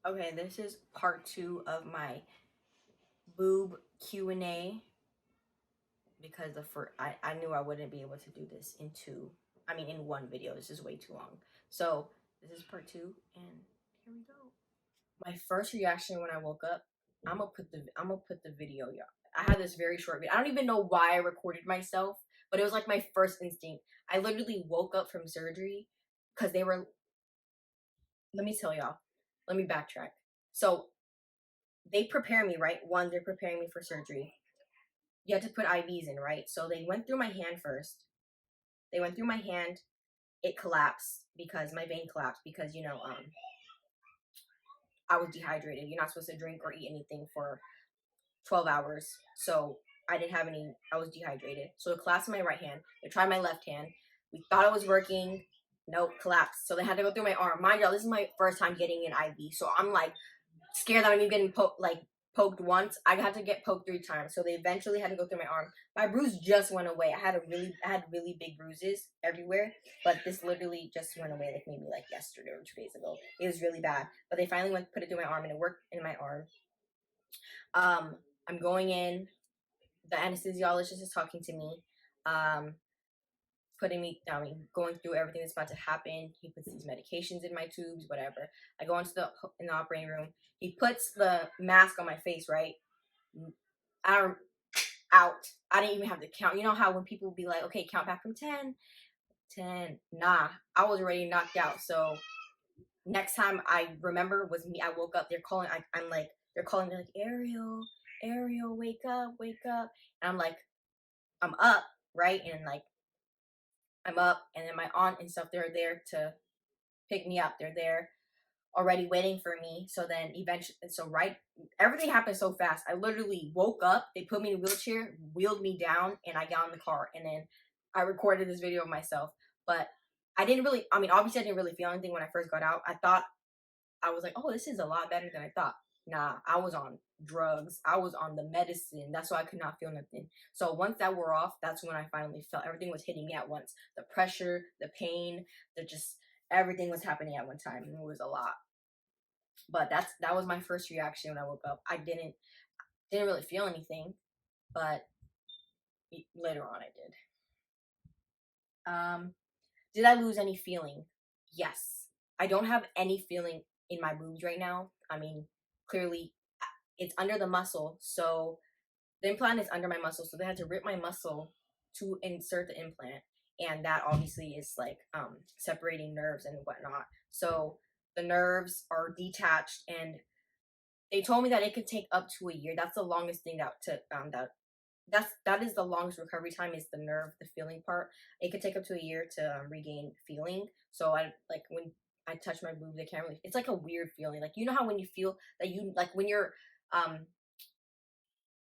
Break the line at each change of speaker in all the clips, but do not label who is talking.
Okay, this is part 2 of my boob Q&A because I knew I wouldn't be able to do this in one video. This is way too long. So this is part 2, and here we go. My first reaction when I woke up, I'm gonna put the video, y'all. I had this very short video. I don't even know why I recorded myself, but it was like my first instinct. I literally woke up from surgery because they were. Let me tell y'all. Let me backtrack. So they prepare me, right? One, they're preparing me for surgery. You have to put IVs in, right? So they went through my hand first. They went through my hand. It collapsed because my vein collapsed because I was dehydrated. You're not supposed to drink or eat anything for 12 hours. So I didn't have any. I was dehydrated. So it collapsed in my right hand. They tried my left hand. We thought it was working. Nope, collapsed. So they had to go through my arm. Mind y'all, this is my first time getting an IV. So I'm like scared that I'm even getting poked once. I had to get poked 3 times. So they eventually had to go through my arm. My bruise just went away. I had really big bruises everywhere, but this literally just went away like maybe like yesterday or 2 days ago. It was really bad. But they finally went put it through my arm and it worked in my arm. I'm going in. The anesthesiologist is talking to me. Putting me going through everything that's about to happen. He puts these medications in my tubes, whatever. I go into the operating room. He puts the mask on my face, right? I'm out. I didn't even have to count. You know how when people be like, okay, count back from 10, 10. Nah, I was already knocked out. So next time I remember was me. I woke up. They're calling. I'm like, they're calling me like, Ariel, wake up, wake up. And I'm like, I'm up, right? And like, I'm up, and then my aunt and stuff, they're there to pick me up. They're there already waiting for me. So then eventually, everything happened so fast. I literally woke up, they put me in a wheelchair, wheeled me down, and I got in the car. And then I recorded this video of myself. But I didn't really, obviously I didn't really feel anything when I first got out. I was like, oh, this is a lot better than I thought. Nah, I was on drugs. I was on the medicine. That's why I could not feel nothing. So once that wore off, that's when I finally felt everything was hitting me at once. The pressure, the pain, everything was happening at one time. And it was a lot. But that was my first reaction when I woke up. I didn't really feel anything, but later on I did. Did I lose any feeling? Yes. I don't have any feeling in my boobs right now. Clearly it's under the muscle, so the implant is under my muscle, so they had to rip my muscle to insert the implant, and that obviously is like separating nerves and whatnot. So the nerves are detached, and they told me that it could take up to a year. That's the longest thing that took that is the longest recovery time, is the nerve, the feeling part. It could take up to a year to regain feeling. So I like when I touch my boobs, I can't really. It's like a weird feeling. Like, you know how when you feel that you like when you're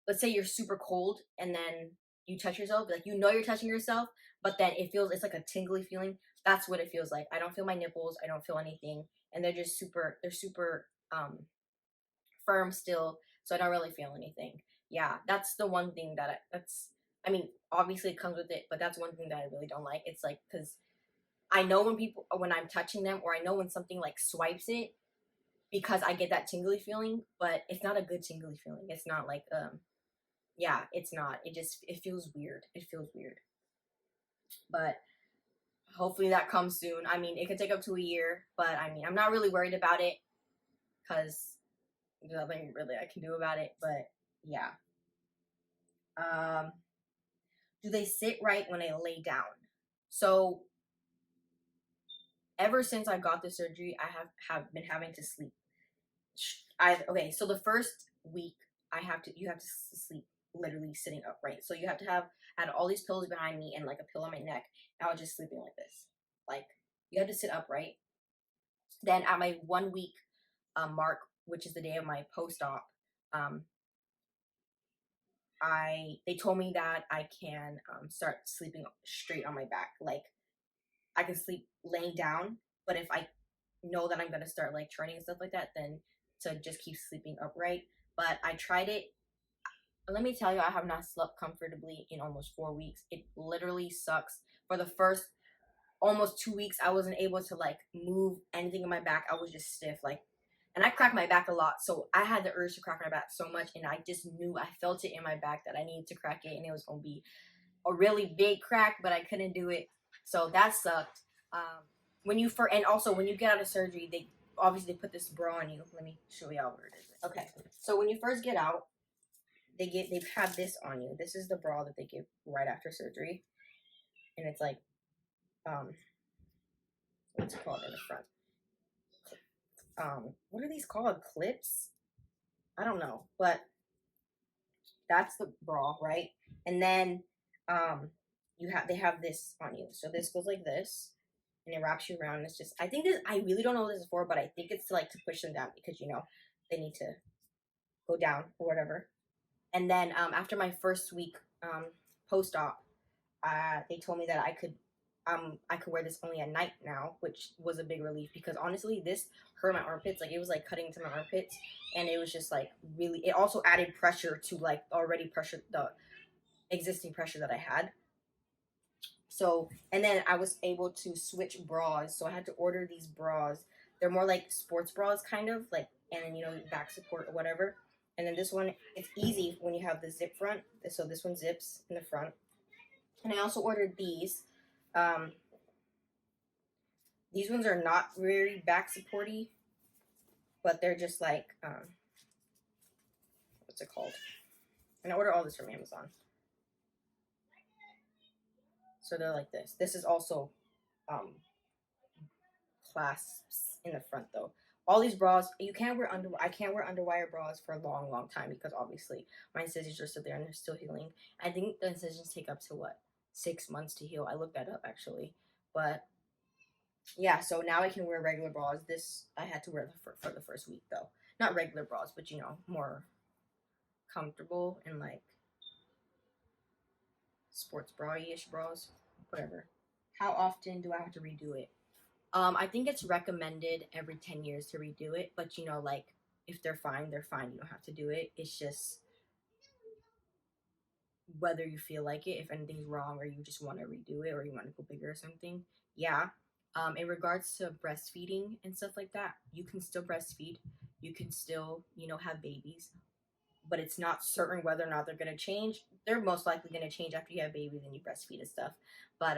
let's say you're super cold and then you touch yourself, like you're touching yourself, but then it's like a tingly feeling. That's what it feels like. I don't feel my nipples. I don't feel anything, and they're super firm still, so I don't really feel anything. Yeah, that's the one thing obviously it comes with it, but that's one thing that I really don't like. It's like, because I know when I'm touching them, or I know when something like swipes it, because I get that tingly feeling, but it's not a good tingly feeling. It's not like yeah, it's not. It feels weird. It feels weird. But hopefully that comes soon. It could take up to a year, but I'm not really worried about it because there's nothing really I can do about it. But yeah. Um, do they sit right when I lay down? So ever since I got the surgery, I have been having to sleep. So the first week you have to sleep literally sitting upright. So you have to have I had all these pillows behind me and like a pillow on my neck. And I was just sleeping like this. Like, you have to sit upright. Then at my 1 week mark, which is the day of my post-op, um, they told me that I can start sleeping straight on my back. Like, I can sleep laying down, but if I know that I'm gonna start like turning and stuff like that, then to just keep sleeping upright. But I tried it. Let me tell you, I have not slept comfortably in almost 4 weeks. It literally sucks. For the first almost 2 weeks, I wasn't able to like move anything in my back. I was just stiff. Like, And I crack my back a lot, so I had the urge to crack my back so much, and I just knew, I felt it in my back that I needed to crack it, and it was gonna be a really big crack, but I couldn't do it, so that sucked. When you and also when you get out of surgery, they obviously put this bra on you. Let me show you all where it is. Okay, so when you first get out, they have this on you. This is the bra that they give right after surgery, and it's like what's it called in the front? What are these called? Clips? I don't know, but that's the bra, right? And then they have this on you. So this goes like this, and it wraps you around. It's just, I think this, I really don't know what this is for, but I think it's like to push them down because they need to go down or whatever. And then after my first week post op, they told me that I could wear this only at night now, which was a big relief because honestly, this hurt my armpits. Like it was like cutting into my armpits, and it was just like really. It also added pressure to like already pressure the existing pressure that I had. So, and then I was able to switch bras. So I had to order these bras. They're more like sports bras, kind of like, and then back support or whatever. And then this one, it's easy when you have the zip front. So this one zips in the front. And I also ordered these. These ones are not very back supporty, but they're just like, what's it called? And I ordered all this from Amazon. So they're like this. This is also clasps in the front though. All these bras, you can't wear I can't wear underwire bras for a long, long time because obviously my incisions are still there and they're still healing. I think the incisions take up to 6 months to heal. I looked that up actually, but yeah. So now I can wear regular bras. This I had to wear for the first week though. Not regular bras, but more comfortable and like sports bra-ish bras, whatever. How often do I have to redo it? I think it's recommended every 10 years to redo it, but like if they're fine, they're fine. You don't have to do it. It's just whether you feel like it, if anything's wrong, or you just want to redo it, or you want to go bigger or something. Yeah. In regards to breastfeeding and stuff like that, you can still breastfeed. You can still, have babies, but it's not certain whether or not they're gonna change. They're most likely gonna change after you have babies and you breastfeed and stuff. But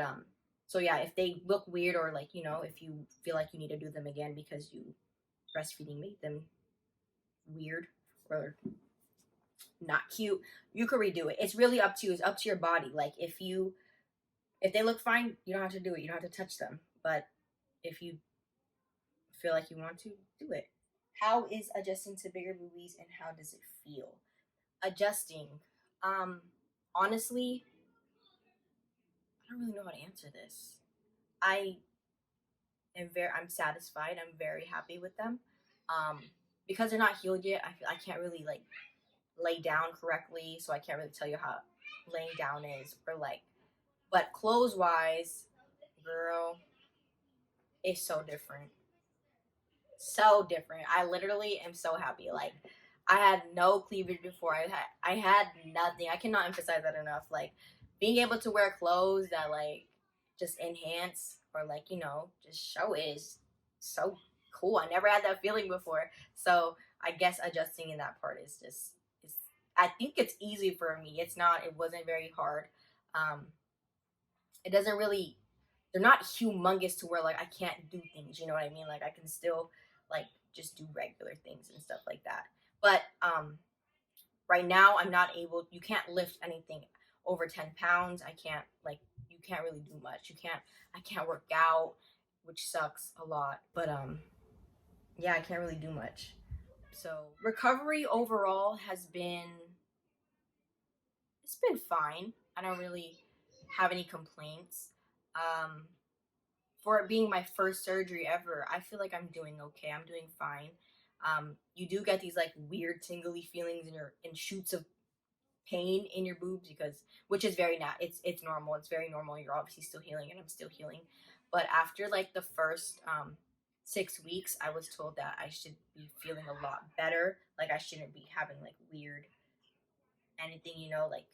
so yeah, if they look weird or like if you feel like you need to do them again because you breastfeeding made them weird or not cute, you could redo it. It's really up to you. It's up to your body. Like if they look fine, you don't have to do it. You don't have to touch them. But if you feel like you want to, do it. How is adjusting to bigger boobies and how does it feel? Adjusting. Honestly, I don't really know how to answer this. I I'm satisfied. I'm very happy with them. Um, because they're not healed yet, I can't really like lay down correctly, so I can't really tell you how laying down is or like. But clothes wise, girl, it's so different. So different. I literally am so happy. Like I had no cleavage before. I had nothing. I cannot emphasize that enough. Like being able to wear clothes that like just enhance or like just show is so cool. I never had that feeling before. So I guess adjusting in that part is just is. I think it's easy for me. It's not. It wasn't very hard. Um, it doesn't really. They're not humongous to where like I can't do things. You know what I mean? Like I can still like just do regular things and stuff like that. But right now I'm not able. You can't lift anything over 10 pounds. I can't like you can't really do much. I can't work out, which sucks a lot. But yeah, I can't really do much. So recovery overall has been it's been fine. I don't really have any complaints. Um, for it being my first surgery ever, I feel like I'm doing okay. I'm doing fine. You do get these like weird tingly feelings in shoots of pain in your boobs because which is very not it's normal. It's very normal. You're obviously still healing and I'm still healing. But after like the first 6 weeks, I was told that I should be feeling a lot better. Like I shouldn't be having like weird anything, like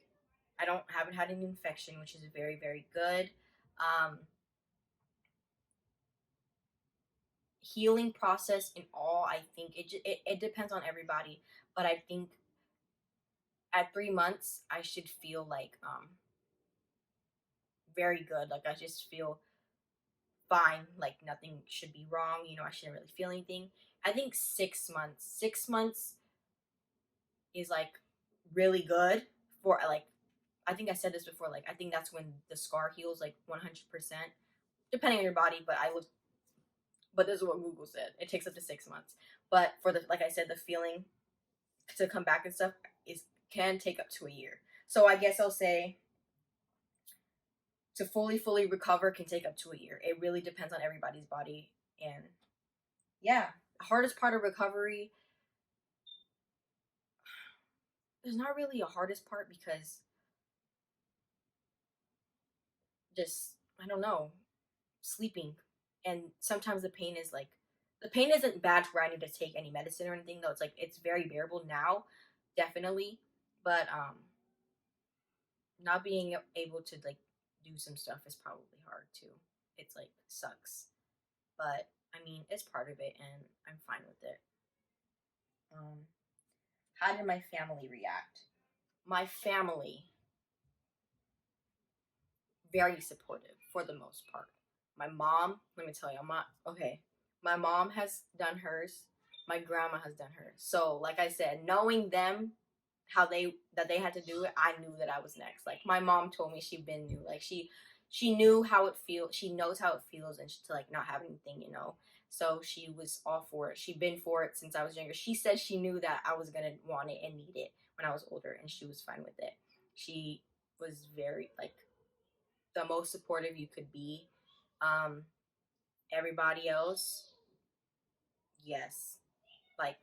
I haven't had an infection, which is very, very good. healing process in all, I think it depends on everybody, but I think at 3 months I should feel like very good. Like I just feel fine. Like nothing should be wrong. You know, I shouldn't really feel anything. I think 6 months. 6 months is like really good for like. I think I said this before. Like I think that's when the scar heals like 100%, depending on your body. But I look. But this is what Google said. It takes up to 6 months. But for the like I said, the feeling to come back and stuff is can take up to a year. So I guess I'll say to fully recover can take up to a year. It really depends on everybody's body. And yeah, hardest part of recovery, there's not really a hardest part because just I don't know, sleeping. And sometimes the pain is like the pain isn't bad to where I need to take any medicine or anything though. It's like it's very bearable now, definitely. But not being able to like do some stuff is probably hard too. It's like sucks. But I mean, it's part of it and I'm fine with it. Um how did my family react? My family very supportive for the most part. My mom, let me tell you, okay. My mom has done hers. My grandma has done hers. So, like I said, knowing them, how they had to do it, I knew that I was next. Like my mom told me she been knew. Like she knew how it feels. She knows how it feels, and to like not have anything, you know. So she was all for it. She'd been for it since I was younger. She said she knew that I was gonna want it and need it when I was older, and she was fine with it. She was very like the most supportive you could be. Um, Everybody else, yes. Like,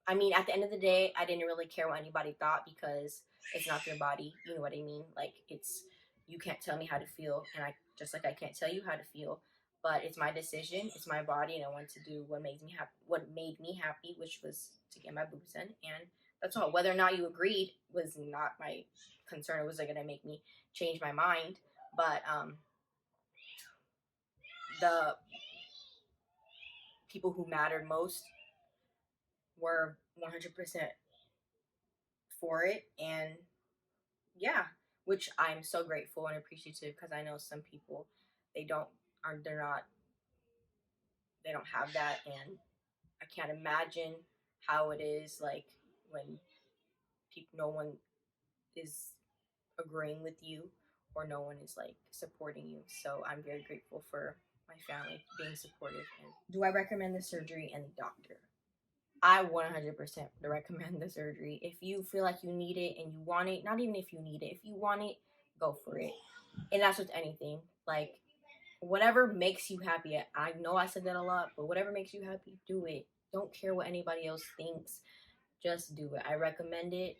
I mean, at the end of the day, I didn't really care what anybody thought because it's not their body. You know what I mean? Like, it's you can't tell me how to feel, and I just like I can't tell you how to feel. But it's my decision. It's my body, and I want to do what makes me happy. What made me happy, which was to get my boobs in, and that's all. Whether or not you agreed was not my concern. It was like gonna make me change my mind. But the people who mattered most were 100% for it. And yeah, which I'm so grateful and appreciative because I know some people they don't are they're not they don't have that, and I can't imagine how it is like when people no one is agreeing with you or no one is like supporting you. So I'm very grateful for my family being supportive. And do I recommend the surgery and the doctor? I 100% recommend the surgery. If you feel like you need it and you want it, not even if you need it, if you want it, go for it. And that's with anything. Like, whatever makes you happy. I know I said that a lot, but whatever makes you happy, do it. Don't care what anybody else thinks. Just do it. I recommend it.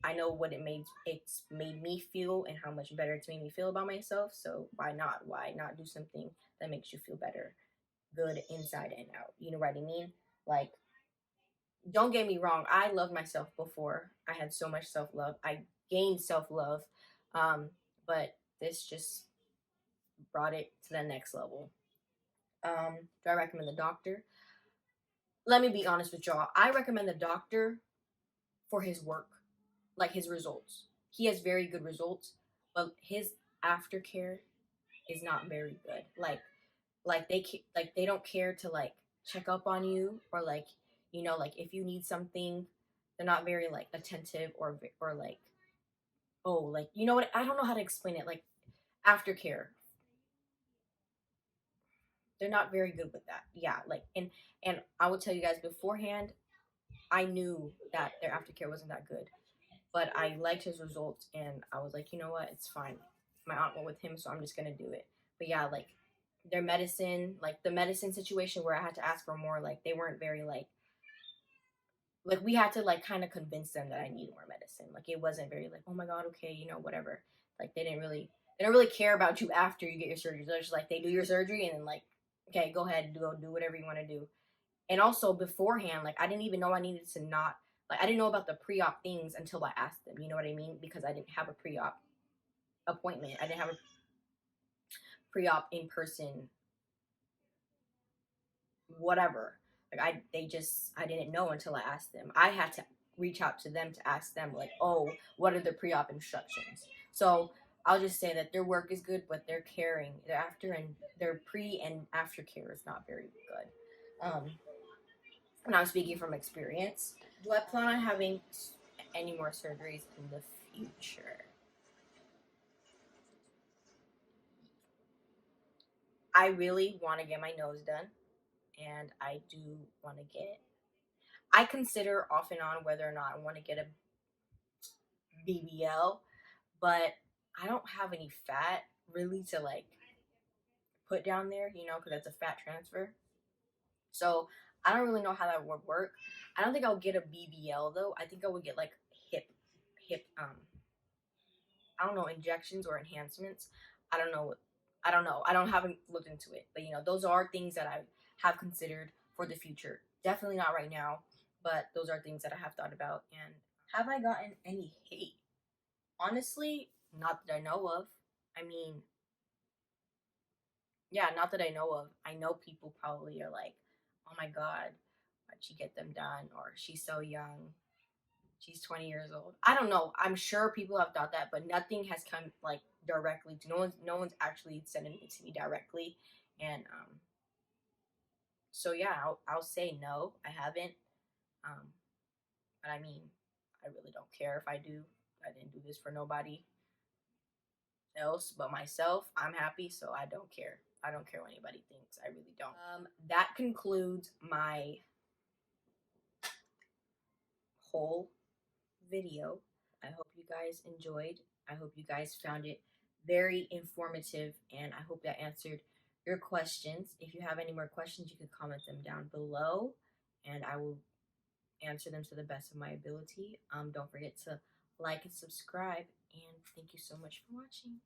I know what it's made me feel and how much better it's made me feel about myself. So why not? Why not do something that makes you feel better, good inside and out? You know what I mean? Like, don't get me wrong, I loved myself before. I had so much self love. I gained self love, but this just brought it to the next level. Do I recommend the doctor? Let me be honest with y'all. I recommend the doctor for his work, like his results. He has very good results, but his aftercare is not very good. Like they don't care to like check up on you or like like if you need something, they're not very like attentive or like oh like you know what I don't know how to explain it like aftercare they're not very good with that yeah like and I will tell you guys beforehand I knew that their aftercare wasn't that good but I liked his results and I was like you know what it's fine my aunt went with him so I'm just gonna do it but yeah like their medicine like the medicine situation where I had to ask for more like they weren't very like we had to like kind of convince them that I need more medicine. Like it wasn't very like, oh my god, okay, whatever. Like they don't really care about you after you get your surgery. They're just like they do your surgery and then like, okay, go ahead, do whatever you want to do. And also beforehand, like I didn't even know I needed to not like I didn't know about the pre-op things until I asked them. You know what I mean? Because I didn't have a pre-op appointment. I didn't have a pre-op in person whatever. Like I didn't know until I asked them. I had to reach out to them to ask them like, oh, what are the pre-op instructions? So I'll just say that their work is good, but their caring, their after and their pre and after care is not very good. And I'm speaking from experience. Do I plan on having any more surgeries in the future? I really want to get my nose done, and I do want to get. I consider off and on whether or not I want to get a BBL, but I don't have any fat really to like put down there, because that's a fat transfer. So I don't really know how that would work. I don't think I'll get a BBL though. I think I would get like hip I don't know, injections or enhancements. I don't know. I don't know. I don't haven't looked into it, but those are things that I have considered for the future. Definitely not right now, but those are things that I have thought about. And have I gotten any hate? Honestly, not that I know of. I mean, yeah, not that I know of. I know people probably are like, "Oh my god, why'd she get them done?" Or "She's so young. She's 20 years old." I don't know. I'm sure people have thought that, but nothing has come like directly to no one's actually sending it to me directly. And so yeah, I'll say no, I haven't. Um but I mean, I really don't care if I do. I didn't do this for nobody else but myself. I'm happy, so I don't care. I don't care what anybody thinks. I really don't. That concludes my whole video. I hope you guys enjoyed. I hope you guys found it very informative, and I hope that answered your questions. If you have any more questions, you can comment them down below, and I will answer them to the best of my ability. Don't forget to like and subscribe, and thank you so much for watching.